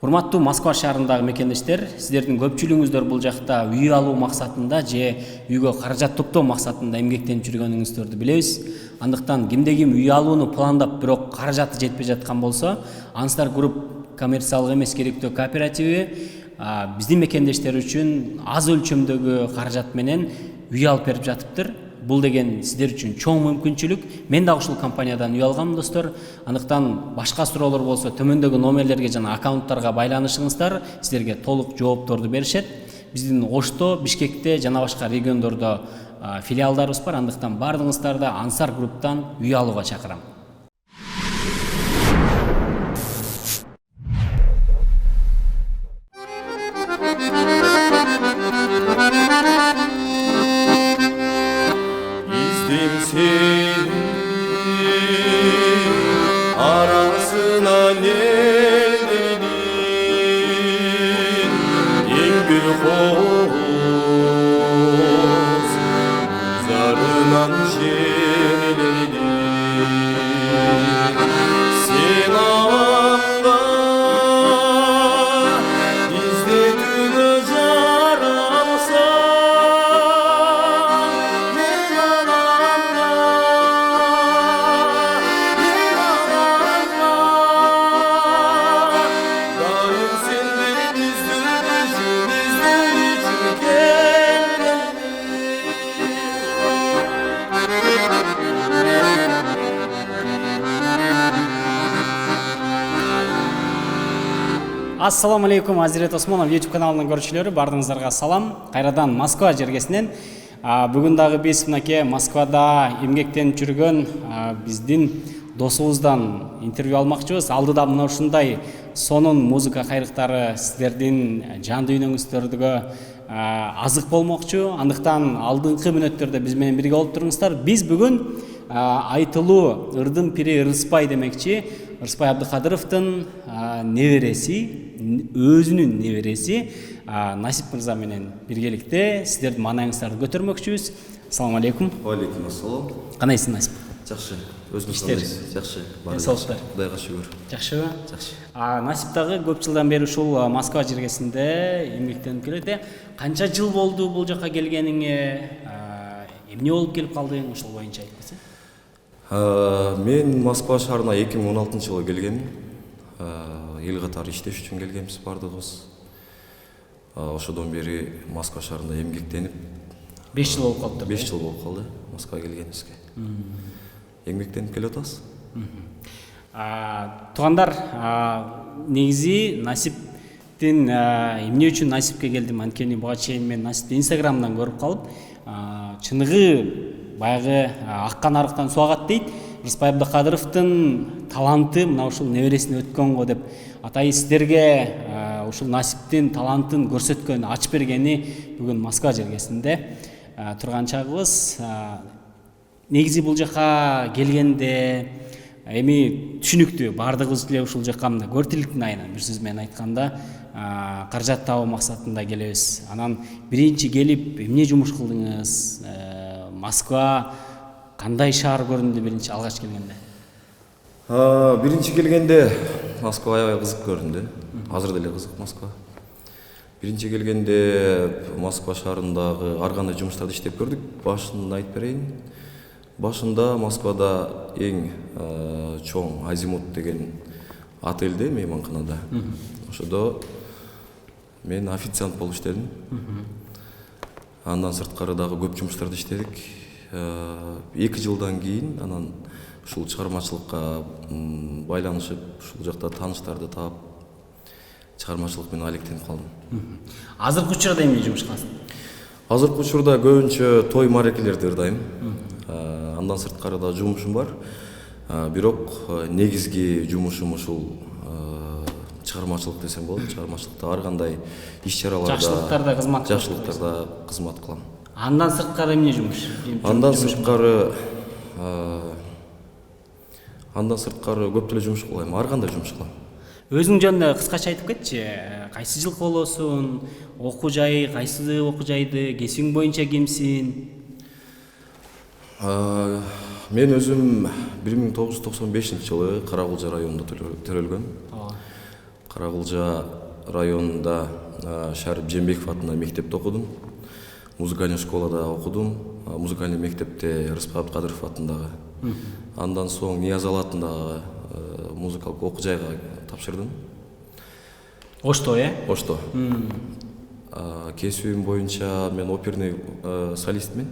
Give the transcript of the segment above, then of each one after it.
Урматтуу Москва шаарындагы мекендештер, сиздердин көпчүлүгүңүздөр бул жакта үй алуу максатында же үйгө каражат топтоо максатында эмгектенип жүргөнүңүздөрдү билебиз. Андыктан кимде ким үй алууну пландап, бирок каражаты жетпей жаткан болсо, Ансар Груп коммерциялык эмес керектөө кооперативи биздин мекендештер үчүн аз өлчөмдөгү каражат менен үй алып берип жатыптыр. Бул деген сиздер үчүн чоң мүмкүнчүлүк. Мен дагы ушул компаниядан үй алгам достор. Андыктан башка суроолор болсо төмөндөгү номерлерге жана аккаунттарга байланышыңыздар, сиздерге толук жоопторду беришет. Биздин Ошто, Бишкекте жана башка региондордо филиалдарыбыз бар. Андыктан баардыгыңыздарды Ансар Групптан үй алууга чакырам. Arasına ellerin en büyük hoz zarınan şenlerin sen anda izletine jaralsa Ассаламу алейкум, Азирет Осмонов YouTube каналынын көрүүчүлөрү, баардыгыңыздарга салам. Кайрадан Москва жергесинен. Бүгүн дагы биз мынакей Москвада эмгектенип жүргөн биздин досубуздан интервью алмакчыбыз. Алдыда мына ушундай сонун музыка кайрыктары сиздердин жан дүйнөңүздөргө азык болмокчу. Андыктан алдыңкы мүнөттөрдө биз менен бирге болуп туруңуздар. Биз бүгүн айтылуу ырдын пири Ырыспай демекчи, Ырыспай Абдыкадыровдун небереси, өзүнүн небереси Насип мырза менен биргеликте сиздердин маанайыңыздарды көтөрмөкчүбүз. Ассаламу алейкум. Алейкум ассалам. Кандайсың, Насип? Жакшы. Өзүңүз кандайсыз? Жакшы. Денсаулыктар. Кудайга шүгүр. Жакшыбы? Жакшы. Насип дагы көп жылдан бери ушул Москва жергесинде эмгектенип келет. Канча жыл болду бул жака келгениңе? Эмне болуп келип калдың? Ушул боюнча айтпасаң. Мен Москва шаарына 2016-жылы келгем. Эл катары иштеш үчүн келгенбиз бардыгыбыз. Ошодон бери Москва шаарында эмгектенип 5 жыл болуп калды. 5 жыл болуп калды Москвага келгенибизге. Эмгектенип келип атабыз. Туугандар, негизи Насиптин эмне үчүн Насипке келдим? Анткени буга чейин мен Насипти Инстаграмдан көрүп калып, чыныгы баягы аккан арыктан суу агат дейт. Ырыспай Абдыкадыровдун таланты мына ушул небересине өткөн го деп атайын сиздерге ушул Насиптин талантын көрсөткөн, ачып бергени бүгүн Москва жергесинде турган чагыбыз. Негизи бул жака келгенде эми түшүнүктүү, баардыгыбыз эле ушул жака мына көртиликтин айынан бир сөз менен айтканда каражат табуу максатында келебиз. Анан биринчи келип эмне жумуш кылдыңыз? Москва кандай шаар көрүндү биринчи алгач келгенде? Биринчи келгенде Москва аябай кызык көрүндү. Азыр деле кызык Москва. Биринчи келгенде Москва шаарындагы ар кандай жумуштарды иштеп көрдүк. Башын айтып берейин. Башында Москвада эң чоң Азимут деген отельде, мейманканада. Ошодо мен официант болуп иштедим. Андан сырткары дагы көп жумуштарды иштедик. 2 жылдан кийин анан ушул чыгармачылыкка байланышып, ушул жакта тааныштарды таап, чыгармачылык менен алектенип калдым. Азыркы учурда эмне жумуш кыласың? Азыркы учурда көбүнчө той марекелерди ырдайм. Андан сырткары да жумушум бар. Бирок негизги жумушум ушул чыгармачылык десем болот. Чыгармачылыкта ар кандай иш-чараларда, жакшылыктарда кызмат кылам. Андан сырткары эмне жумуш? Андан сырткары көп деле жумуш кылам. Ар кандай жумуш кылам. Өзүң жөнүндө кыскача айтып кетчи. Кайсы жылкы болосуң? Окуу жай, кайсы окуу жайды, кесиң боюнча кимсиң? Мен өзүм 1995 жылы Каракулжа районунда төрөлгөм. Каракылжа районунда Шарып Жээнбеков атындагы мектепте окудум. Музыкальный школада окудум. Музыкальный мектепте Рыспай Абдыкадыров атындагы. Андан соң Ниязалы атындагы музыкалык окуу жайга тапшырдым. Ошто, Ошто. Кесибим боюнча мен оперный солистмин.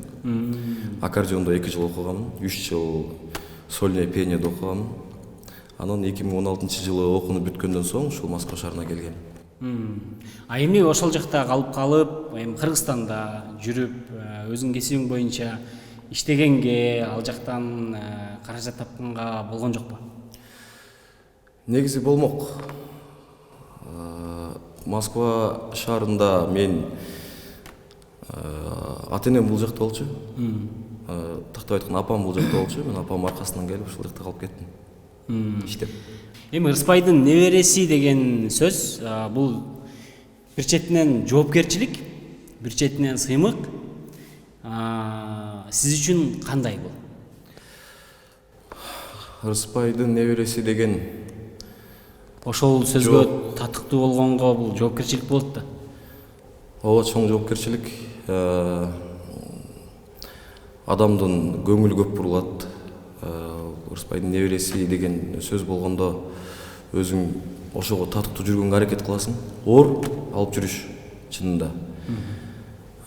Аккордеондо 2 жыл окуганмын, 3 жыл сольное пениеде окуганмын. Анан 2016 жылы окууну бүткөндөн соң ушул Москва шаарына келгем. Эми ошол жакта калып, эми Кыргызстанда жүрүп, өзүң кесибиң боюнча иштегенге, ал жактан каражат тапканга болгон жокпу? Негизи болмок. Москва шаарында мен ата-энем бул жакта болчу. Тактап айтканда апам бул жакта болчу. Мен апамдын аркасынан келип ушул жакта калып кеттим. Иштеп. Эми Рыспайдын небереси деген сөз, бул бир четинен жоопкерчилик, бир четинен сыймык. Сиз үчүн кандай бул? Рыспайдын небереси деген Ошол сөзгө татыктуу болгонго бул жоопкерчилик болот да. Ооба, чоң жоопкерчилик. Адамдын көңүлү көп бурулат. Рыспайдын небереси деген сөз болгондо өзүң ошого татыктуу жүргөнгө аракет кыласың. Оор алып жүрүш чынында.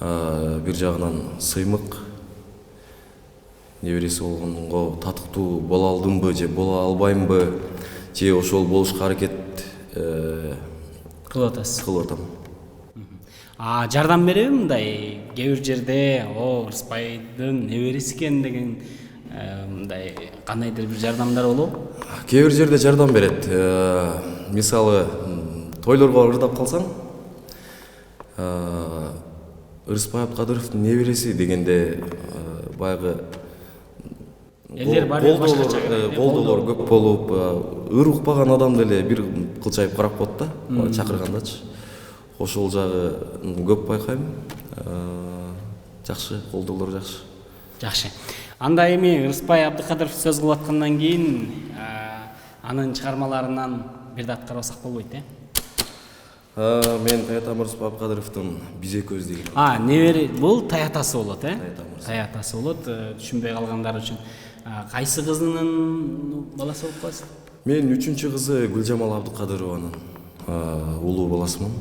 Бир жагынан сыймык. Небереси болгонго татыктуу боло алдымбы же боло албаймбы же ошол болушка аракет кылып атам. Жардам береби мындай кээ бир жерде Рыспайдын небереси экен деген мындай кандайдыр бир жардамдар болобу? Кээ бир жерде жардам берет. Мисалы тойлорго ырдап калсаң, Рыспай Абдыкадыровдун небереси дегенде баягы колдоолор көп болуп, ыр укпаган адам деле бир кылчайып карап коет да, чакыргандачы. Ошол жагы көп байкайм. Жакшы, колдоолор жакшы. Жакшы. Анда эми Рыспай Абдыкадыров сөз кылып аткандан кийин анын чыгармаларынан бир дат карасак болбойт, Мен Таятам Рыспай Абдыкадыровдун Бизе көз деген. Небери бул таятасы болот, Таятасы болот. Түшүнбөй калгандар үчүн. Кайсы кызынын баласы болуп каласыз? Мен 3-чү кызы Гүлжамал Абдыкадырованын улуу баласымын.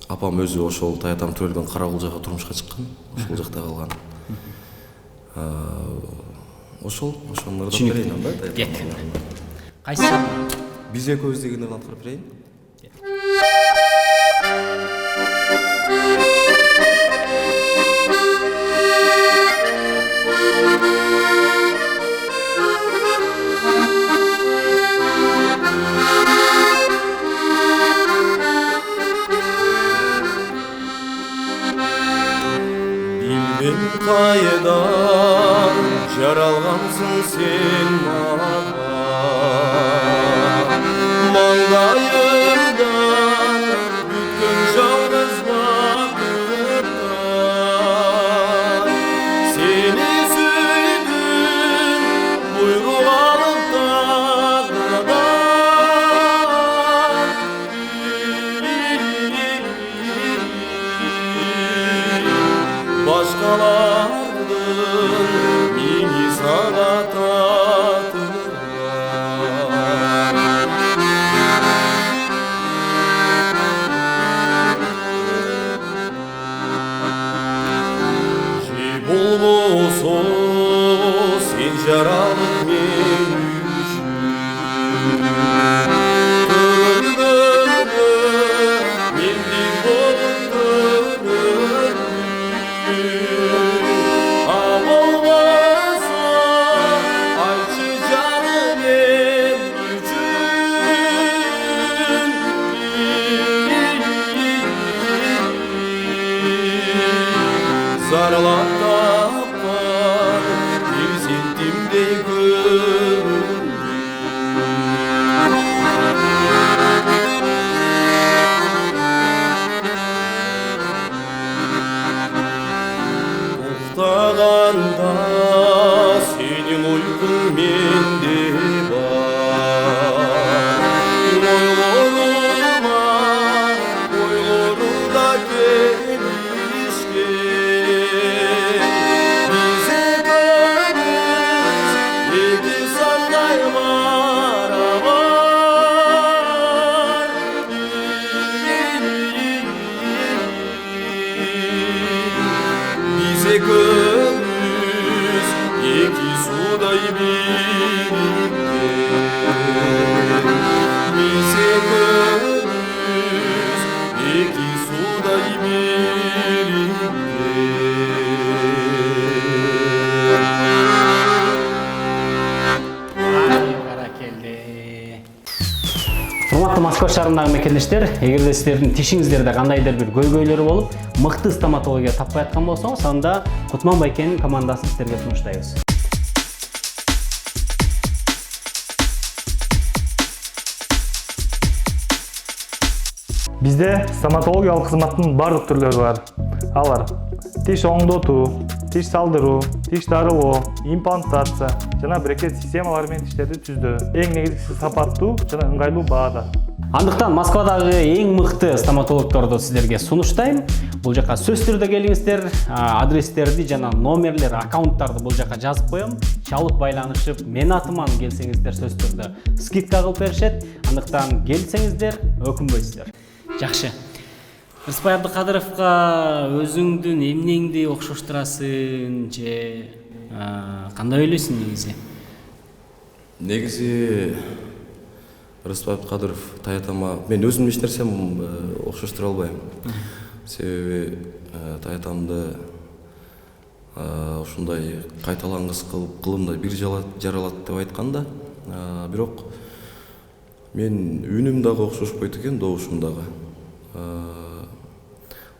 Апам өзү ошол Таятам төрөлгөн Каракылжага турмушка чыккан, ошол жакта калган. Ошонун ырдап берейин анда. Кайсы? Бизе көз деген ырдап берейин. Кайдан жаралгансың сен маған, маңдайымдан бүткөн жалгыз бакыттай. Сени сүйдүм буйрук алып тагырдан, башкалардын мени сага татыган. Же болбосо сен жаралып мен үчүн, төрөлгөндө мендей болуп зарылап тапкан перзентимдей көңүл. Урматтуу Москва шаарындагы мекендештер, эгерде сиздердин тишиңиздерде кандайдыр бир көйгөйлөр болуп, мыкты стоматология таппай аткан болсоңуз, анда Кутман Байкенин командасын сиздерге сунуштайбыз. Бизде стоматологиялык кызматтын бардык түрлөрү бар. Алар: тиш оңдотуу, тиш салдыруу, тиш дарылоо, имплантация жана брекет системалары менен тиштерди түздөө. Эң негизгиси сапаттуу жана ыңгайлуу баада. Андыктан Москвадагы эң мыкты стоматологдорду сиздерге сунуштайм. Бул жака сөз түрдө келиңиздер, адрестерди жана номерлер, аккаунттарды бул жака жазып коем. Чалып байланышып, мен атыман келсеңиздер сөз түрдө скидка кылып беришет. Андыктан келсеңиздер, өкүнбөйсүздөр. Жакшы. Рыспай Абдыкадыровго өзүңдүн эмнеңди окшоштурасың же кандай ойлойсуң негизи? Негизи Рыспай Абдыкадыров Таятама мен өзүмдүн эч нерсем окшоштура албайм. Себеби Таятамды ушундай кайталангыс кылып кылымда бир жаралат деп айтканда, бирок мен үнүм дагы окшошпойт экен, добушум дагы.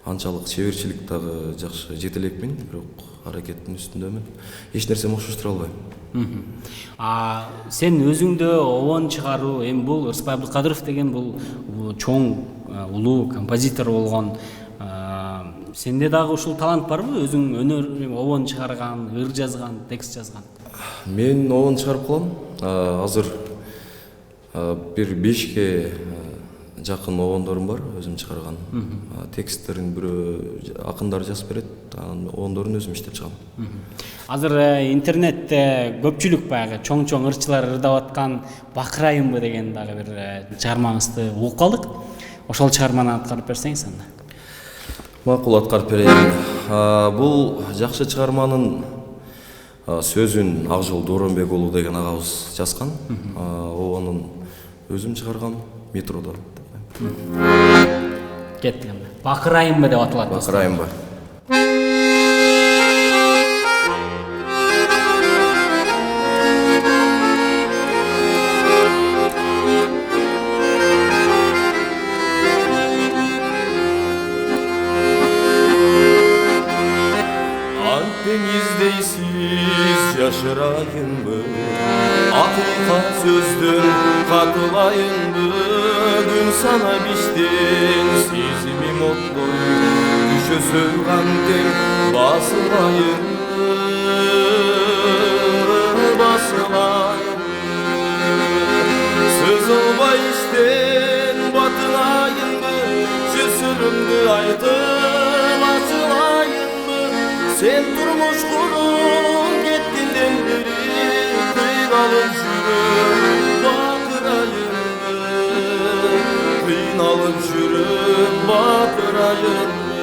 Анчалык чеберчилик дагы жакшы жете элекмин, бирок аракеттин үстүндөмүн. Эч нерсем окшоштура албайм. Сен өзүңдө обон чыгаруу, эми бул Рыспай Абдыкадыров деген бул чоң улуу композитор болгон. Сенде дагы ушул талант барбы? Өзүң өнөр обон чыгарган, ыр жазган, текст жазган? Мен обон чыгарып калам. Азыр бир 5ке жакын обондорум бар, өзүм чыгарган. Тексттерин бирөө акындар жазып берет, обондорун өзүм иштеп чыгам. Азыр интернетте көпчүлүк баягы чоң ырчылар ырдап аткан Бакырайымбы деген дагы бир чыгармаңызды угуп калдык. Ошол чыгарманы аткарып берсеңиз анда. Макул, аткарып берейин. Бул жакшы чыгарманын сөзүн Акжол Дооронбек уулу деген агабыз жазган. Обонун өзүм чыгаргам, метродо. Кеттик анда. Бакырайымбы деп аталат. Бакырайымбы. Жашырайынбы, акыйкат сөздөн катылайынбы, күн санап иштен сезимим оттон düşөсө кантем басылайынбы, сызылбай иштен батылайынбы, жүзүрүмдү айтып ачылайынбы, сен турмуш куруп кеткенден бери кыйналып жүрөм бакырайынбы, кыйналып жүрөм бакырайынбы.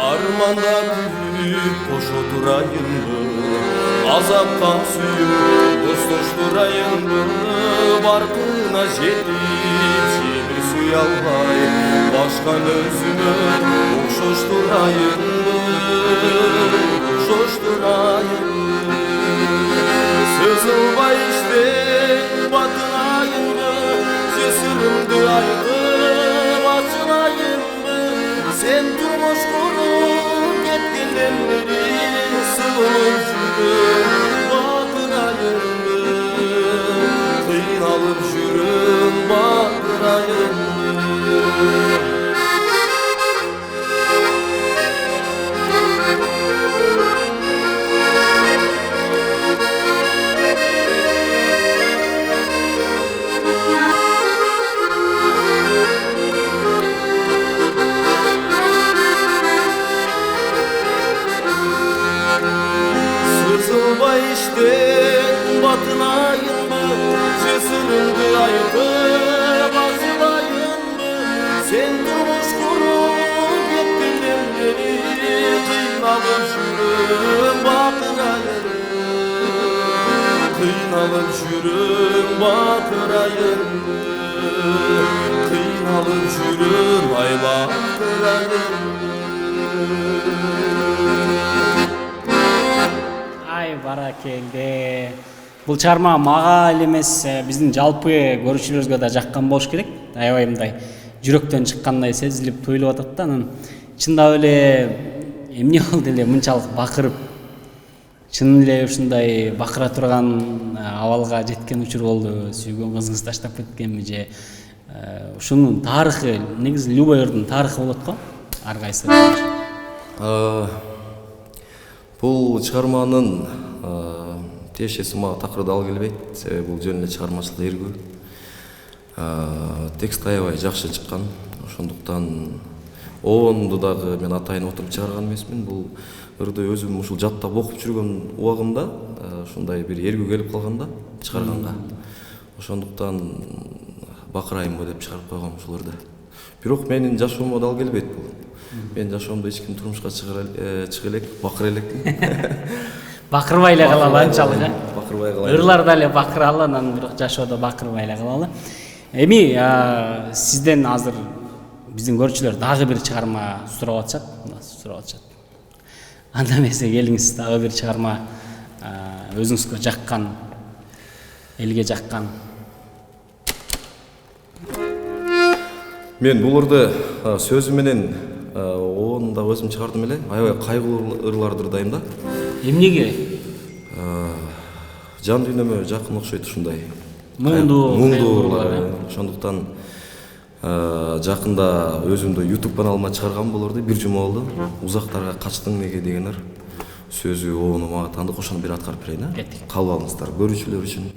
Арманда күлүп кошо турайынбы, азапка сүйүп достоштурайынбы, баркына жетип сени сүйө албай, башка өзүмө окшоштурайынбы, окшоштурайынбы, сызылбай иштен батырайынбы, жесиримди айтып ачылайынбы, сен турмуш куруп кеткенден бери сыгылып жүрөм бакырайынбы, кыйналып жүрөм бакырайынбы. Сызылбай иштен батынайынбы, жесиримди айтып ачылайынбы, сен турмуш куруп кеткенден бери кыйналып жүрөм бакырайынбы, кыйналып жүрөм бакырайынбы, кыйналып жүрөм ай бакырайынбы. Ай баракелде. Бул чыгарма мага эле эмес, биздин жалпы көрүүчүлөрүбүзгө да жаккан болуш керек. Аябай мындай жүрөктөн чыккандай сезилип туюлуп атат да. Анан чындап эле эмне болду эле мынчалык бакырып, чын эле ушундай бакыра турган абалга жеткен учур болду. Сүйгөн кызыңыз таштап кеткенби же ушунун тарыхы, негизи любой ырдын тарыхы болот го. Ар кайсы. Бул чыгарманын тиешеси мага такырдал келбейт, себеби бул жөн эле чыгармачылык эргүү. Текст аябай жакшы чыккан, ошондуктан оонду дагы мен атайын отуруп чыгарган эмесмин. Бул ырды өзүм ушул жаттап окуп жүргөн убагымда ушундай бир эргүү келип калганда чыгарганга. Ошондуктан бакырайынбы деп чыгарып койгом ушул ырды. Бирок менин жашоомо дал келбейт бул. Мен жашоомдо эч ким турмушка чыга элек, бакыра элекмин. Бакырбай эле калалы анчалык. Бакырбай калалы. Ырларда эле бакыралы, анан бирок жашоодо бакырбай эле калалы. Эми сизден азыр биздин көрүүчүлөр дагы бир чыгарма сурап атышат. Анда эмесе келиңиз, дагы бир чыгарма өзүңүзгө жаккан, элге жаккан. Мен бул ырды сөзү менен оонун да өзүм чыгардым эле. Аябай кайгылуу ырларды ырдайм да. Эмнеге? Жан дүйнөмө жакын окшойт ушундай. Муңдуу ырлар. Ошондуктан жакында өзүмдө YouTube каналыма чыгаргам бул ырды. Бир жума болду. Узактарга качтың неге деген ыр. Сөзү оону мага тандык, ошону бир аткарып берейин, калып алыңыздар көрүүчүлөр үчүн.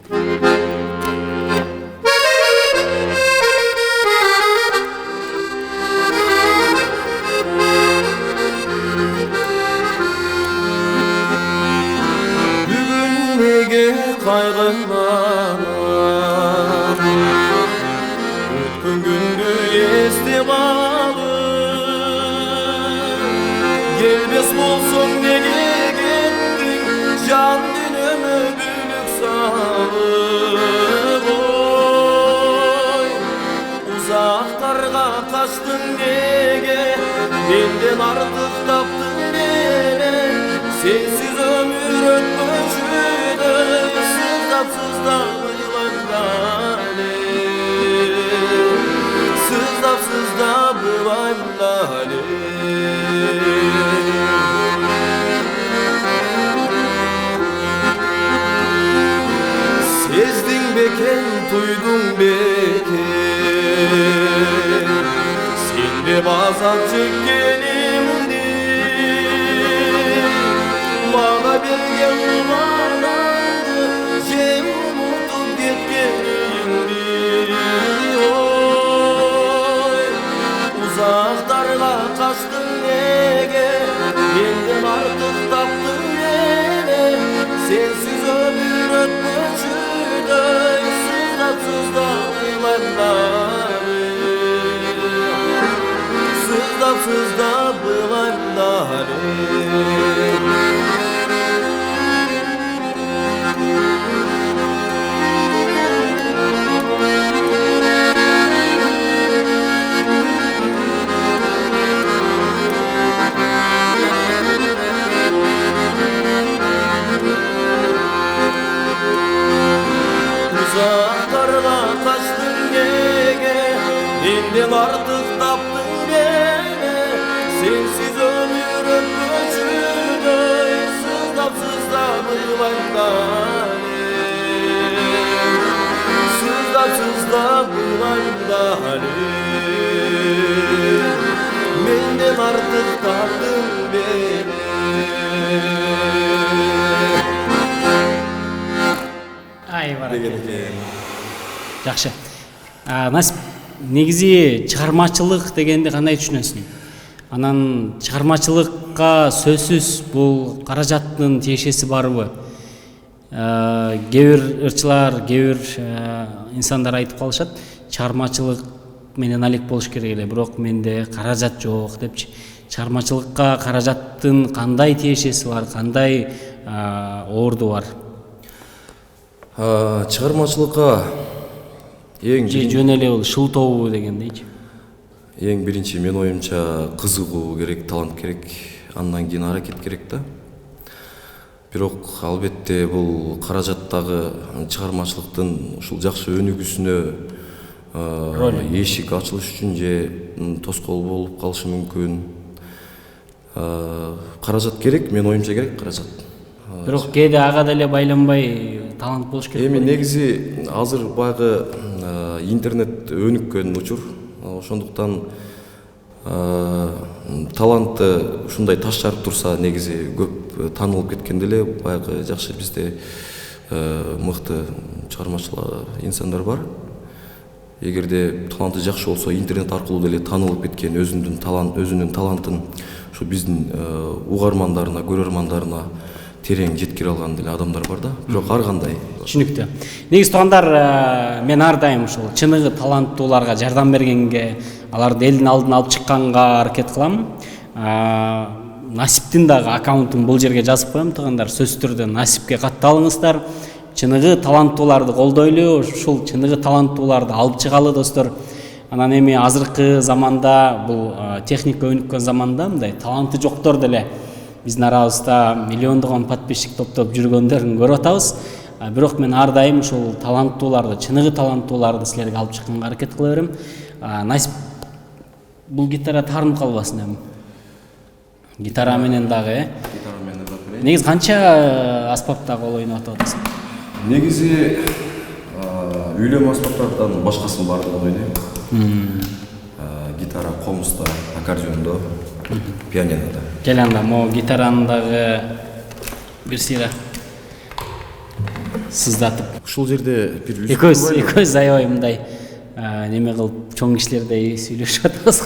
Ötkün gündü esте kalır. Gelmez bolsun nege gittin, can dünümü büyük sağlık. Oy, uzaklarga kaçtın nege, benden artık taptın beni. Sensiz ömür ötmüşüdü, sızda bulayım lale. Sezdin beken, duydun beken, sen de bazen çekkenimdi. Bana bergen umarlardı, jem unutup ketkenimdi. Uzaklarga kaçtın nege, benden artık taptın beni. Sensiz ömür ötmüşüdü, sızdatsız da bılanları. Sızdatsız da bılanları. Uzaklarga kaçtın nege, benden artık taptın beni. Sensiz ömür ötmüşüdü, sızdatsız da bılanları. Sızdatsız da bılanları. Benden artık taptın beni. Ай баракелде. Жакшы. Насип, негизи чыгармачылык дегенди кандай түшүнөсүң? Анан чыгармачылыкка сөзсүз бул каражаттын тиешеси барбы? Кээ бир ырчылар, кээ бир инсандар айтып калышат, чыгармачылык менен алек болуш керек эле, бирок менде каражат жок депчи. Чыгармачылыкка каражаттын кандай тиешеси бар, кандай орду бар? Чыгармачылыкка жөн эле бул шылтообу дегендейчи. Эң биринчи мен оюмча кызыгуу керек, талант керек. андан кийин аракет керек да. Бирок албетте бул каражаттагы чыгармачылыктын ушул жакшы өнүгүүсүнө эшик ачылыш үчүн же тоскоол болуп калышы мүмкүн. Каражат керек, мен оюмча керек каражат. Бирок кээде ага деле байланбай талант болуш керек. Эми негизи азыр баягы интернет өнүккөн учур. Ошондуктан талантты ушундай таш жарып турса негизи көп таанылып кеткенде эле баягы жакшы бизде мыкты чыгармачыл инсандар бар. Эгерде таланты жакшы болсо интернет аркылуу деле таанылып кеткен өзүнүн талантын ушу биздин угармандарына, көрөрмандарына терең жеткире алган деле адамдар бар да. Бирок ар кандай. Түшүнүктүү. Негизи туугандар, мен ар дайым ушул чыныгы таланттууларга жардам бергенге, аларды элдин алдына алып чыкканга аракет кылам. Насиптин дагы аккаунтун бул жерге жазып коем, туугандар. Сөзсүз түрдө Насипке катталыңыздар. Чыныгы таланттууларды колдойлу, ушул чыныгы таланттууларды алып чыгалы достор. Анан эми азыркы заманда бул техника өнүккөн заманда мындай таланты жоктор деле биздин арабызда миллиондогон подписчик топтоп жүргөндөрүн көрүп атабыз. Бирок мен ар дайым ушул таланттууларды, чыныгы таланттууларды силерге алып чыкканга аракет кыла берем. Насип бул гитара таарынып калбасын эми. Гитара менен дагы, негизи канча аспапта кол ойноп атасың? Негизи үйлөм аспаптардан башкасын баардыгын ойнойм. Гитара, комуста, аккордеондо, пианинода. Кел анда, могу гитаранын дагы бир сыйра сыздатып. Ушул жерде бир Экөөбүз аябай мындай неме кылып чоң кишилердей сүйлөшүп атабыз.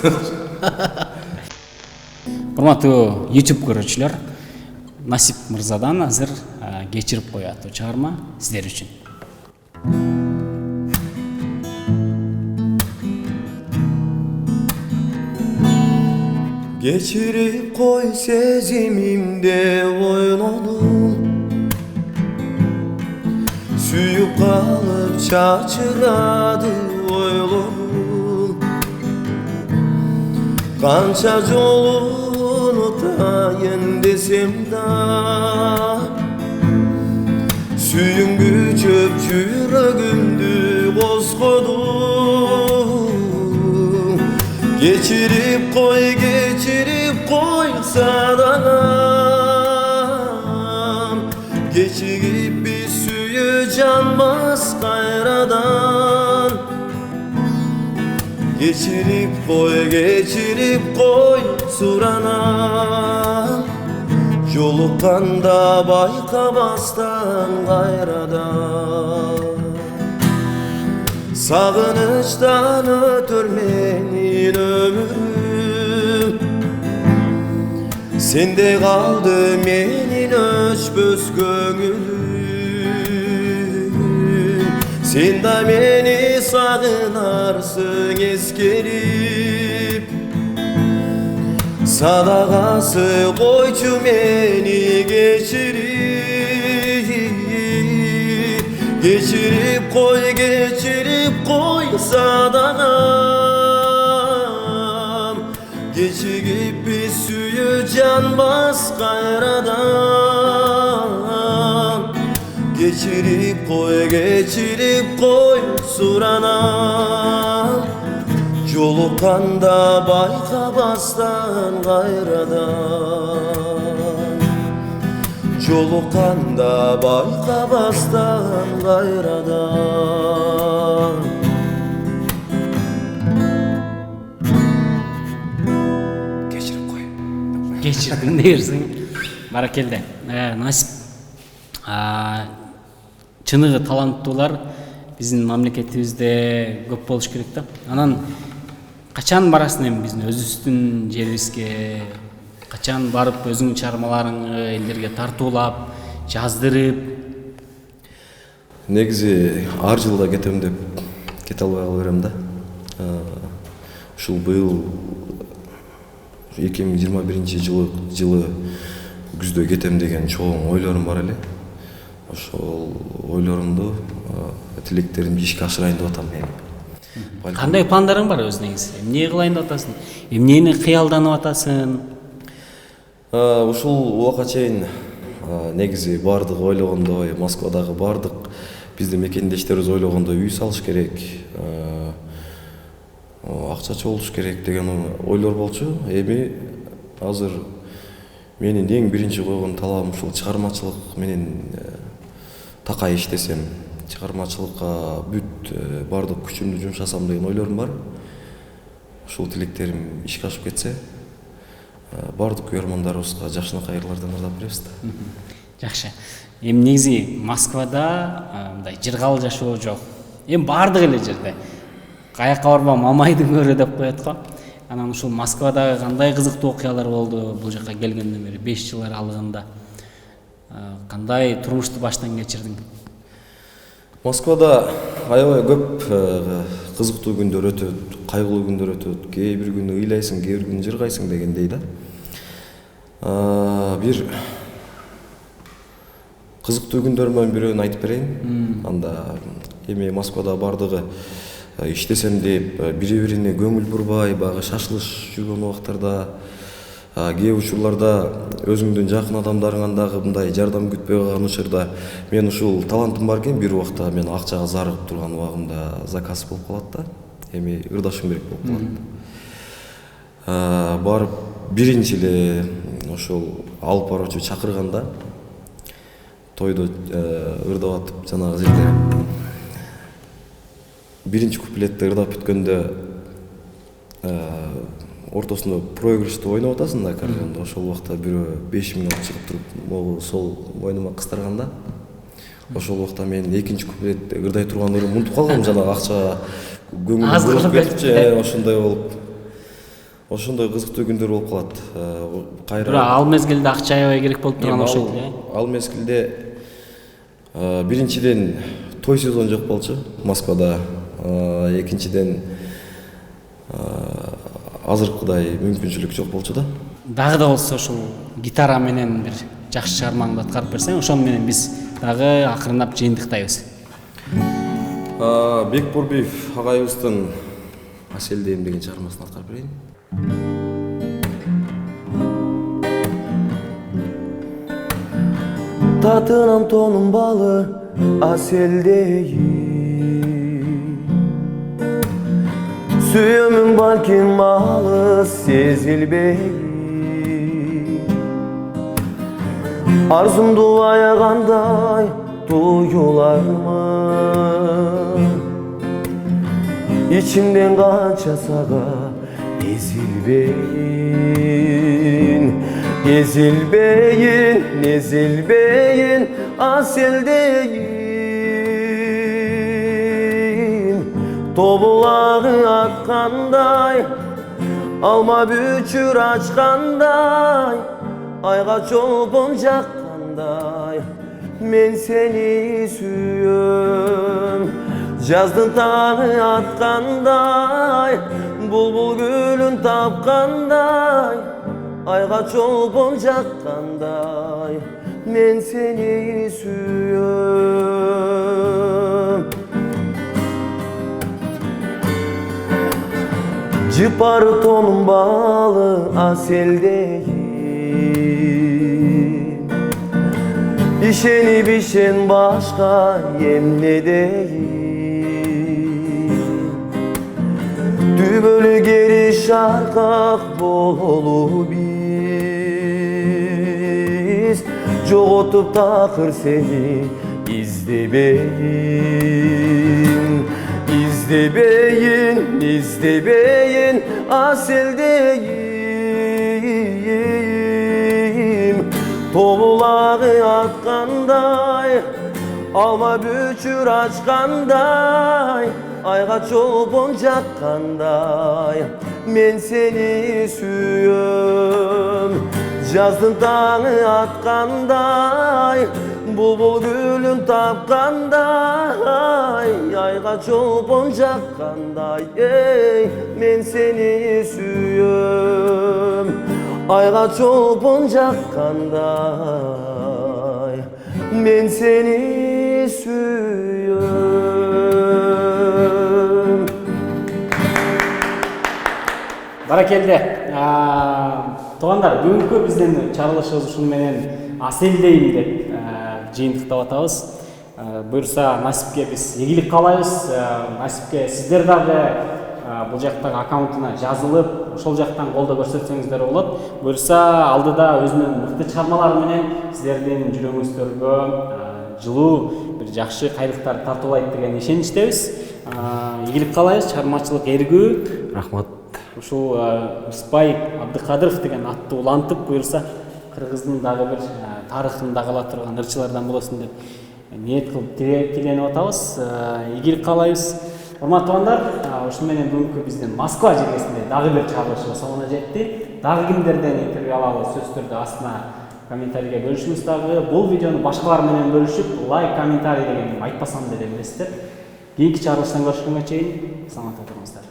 Урматтуу YouTube көрүүчүлөр, Насип мырзадан азыр кечирип коет чыгарма сиздер үчүн. Geçirip koy sezimimde oynadum, süyüp kalıp çaçıradı oylarım. Kança yolunu tayın desem da, süyün güçüp yüreğimdi bozkodum. Geçirip koy sadanam, geçirip bir suyu canmaz kayradan. Geçirip koy suranam, yolukanda baykamazdan gayradan. Sağınıştan ötür menin ömrüm, sende kaldı menin öçböz gönülüm. Sen de beni sağınarsın eskerip, sadakası koycu beni geçirip. Geçirip koy sadanam, geçirip bir suyu canmaz kayradan. Geçirip koy suranam, yolukanda baykabazdan gayradan. Yolukanda baykabazdan gayradan. Geçirip koy. Geçirdin dersin. Barakelde. Насип чыныгы таланттуулар биздин мамлекетибизде көп болуш керек да. Анан качан барасың эми биздин өзүбүздүн жерибизге? Качан барып өзүңүн чыгармаларыңды элдерге тартуулап, жаздырып? Негизи ар жылда кетем деп кете албай кала берем да. Ушул быйыл 2021 жылы күздө кетем деген чоң ойлорум бар эле. Ошол ойлорумду, тилектеримди ишке ашырайын деп атам эми. Кандай пландарың бар өзү негизи? Эмне кылайын деп атасың? Эмнени кыялданып атасың? Ушул убакка чейин негизи баардык ойлогондой, Москвадагы баардык биздин мекендештерибиз ойлогондой үй салыш керек, акчачы болуш керек деген ойлор болчу. Эми азыр менин эң биринчи койгон талабым ушул чыгармачылык менен такай иштесем, чыгармачылыкка бүт баардык күчүмдү жумшасам деген ойлорум бар. Ушул тилектерим ишке ашып кетсе, баардык көрөрмандарыбызга жакшынакай ырлардан ырдап беребиз да. Жакшы. Эми негизи Москвада мындай жыргал жашоо жок. Эми баардык эле жерде. Каяка барба мамайды көрө деп коет го. Анан ушул Москвадагы кандай кызыктуу окуялар болду бул жака келгенден бери 5 жыл аралыгында? Кандай турмушту баштан кечирдиң? Москвада аябай көп кызыктуу күндөр өтөт, кайгылуу күндөр өтөт. Кээ бир күнү ыйлайсың, кээ бир күнү жыргайсың дегендей да. Бир кызыктуу күндөрүмөн бирөөнү айтып берейин. Анда эми Москвада бардыгы иштесем деп бири-бирине көңүл бурбай, багы шашылыш жүргөн убактарда, кээ учурларда өзүңдүн жакын адамдарыңан дагы мындай жардам күтпөй калган учурда мен ушул талантым бар экен, бир убакта мен акчага зарыгып турган убагымда заказ болуп калат да. Эми ырдашым керек болуп калат. Барып биринчи эле ошол алып баруучу чакырганда тойдо ырдап атып жанагы жерде биринчи куплетти ырдап бүткөндө ортосунда проигрыштуу ойноп атасың да аккордеондо. Ошол убакта бирөө 5 минут чыгып туруп могу сол мойнума кыстырганда, ошол убакта мен экинчи куплетти ырдай турган ырым унутуп калгам, жанагы акчага көңүл буруп кетипчи, ошондой болуп. Ошондой кызыктуу күндөр болуп калат. Бирок ал мезгилде акча аябай керек болуп турган окшойт эле. Ал мезгилде биринчиден той сезон жок болчу Москвада. Экинчиден азыркыдай мүмкүнчүлүк жок болчу да. Дагы да болсо ушул гитара менен бир жакшы чыгармаңды аткарып берсең, ошон менен биз дагы акырындап жыйынтыктайбыз. Бекбурбиев агайыбыздын Аселдейм деген чыгармасын аткарып берейин. Татынам тонун балы Аселдейм, сүйөмүн балким алыс сезилбейм. Арзумду аягандай туюлармын, ичимден канча сага ezilbeyin, ezilbeyin, ezilbeyin Aseldeyin. Tobulağı atkanday, alma büçür açkanday, ayga çolpon jakkanday, men seni sүйөм. Жаздын таңы атқандай, бұлбұл гүлін тапқандай, айға чолпон жаққандай, мен сені сүйөм. Жыпары тонун балы Аселдейм, ишенип ишен башка эмне дейм. Dübölü geri şarkak bolu biz, joğotup takır seni izlebeyin, izlebeyin, izlebeyin Aseldeyin. Tobulağı atkanday, alma büçür açkanday, ayga çolpon jakkanday, men seni sүйөм. Жаздын таңы атқандай, бұлбұл гүлін тапқандай, айга чолпон жаққандай, мен сені сүйөм. Айга чолпон жаққандай, мен сені сүйөм. Баракелде. туугандар, бүгүнкү биздин чыгарылышыбыз ушуну менен аселдейм деп жыйынтыктап атабыз. Буюрса Насипке биз ийгилик каалайбыз. Насипке сиздер дагы бул жактагы аккаунтуна жазылып, ошол жактан колдоо көрсөтсөңүздөр болот. Буюрса алдыда өзүнүн мыкты чыгармалары менен сиздердин жүрөгүңүздөргө жылуу бир жакшы кайрылыктар тартуулайт деген ишеничтебиз. Ийгилик каалайбыз, чыгармачылык эргүү. Рахмат. Ушул Ырысбай Абдыкадыров деген атты улантып, буюрса кыргыздын дагы бир тарыхын дагы ала турган ырчылардан болосун деп ниет кылып тиленип атабыз. Ийгилик каалайбыз. Урматтуу туугандар, ушуну менен бүгүнкү биздин Москва жергесинде дагы бир чыгарылышыбыз соңуна жетти. Дагы кимдерден интервью алалы сөздөрдү астына комментарийге бөлүшүңүз. Дагы бул видеону башкалар менен бөлүшүп, лайк, комментарий дегенди айтпасам деле билесиздер. Кийинки чыгарылыштан көрүшкөнгө чейин саламатта туруңуздар.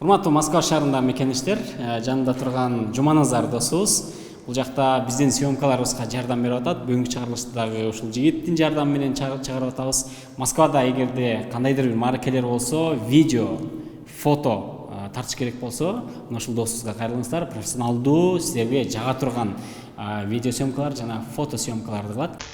Урматтуу Москва шаарында мекеништер, жанында турган Жуманазар досубуз. Бул жакта биздин съемкаларыбызга жардам берип атат. Бүгүнкү чыгарылышты дагы ушул жигиттин жардамы менен чыгарып атабыз. Москвада эгерде кандайдыр бир мааракелер болсо, видео, фото тартыш керек болсо, мына ушул досубузга кайрылыңыздар. Профессионалдуу, силерге жага турган видео съемкалар жана фото съемкаларды кылат.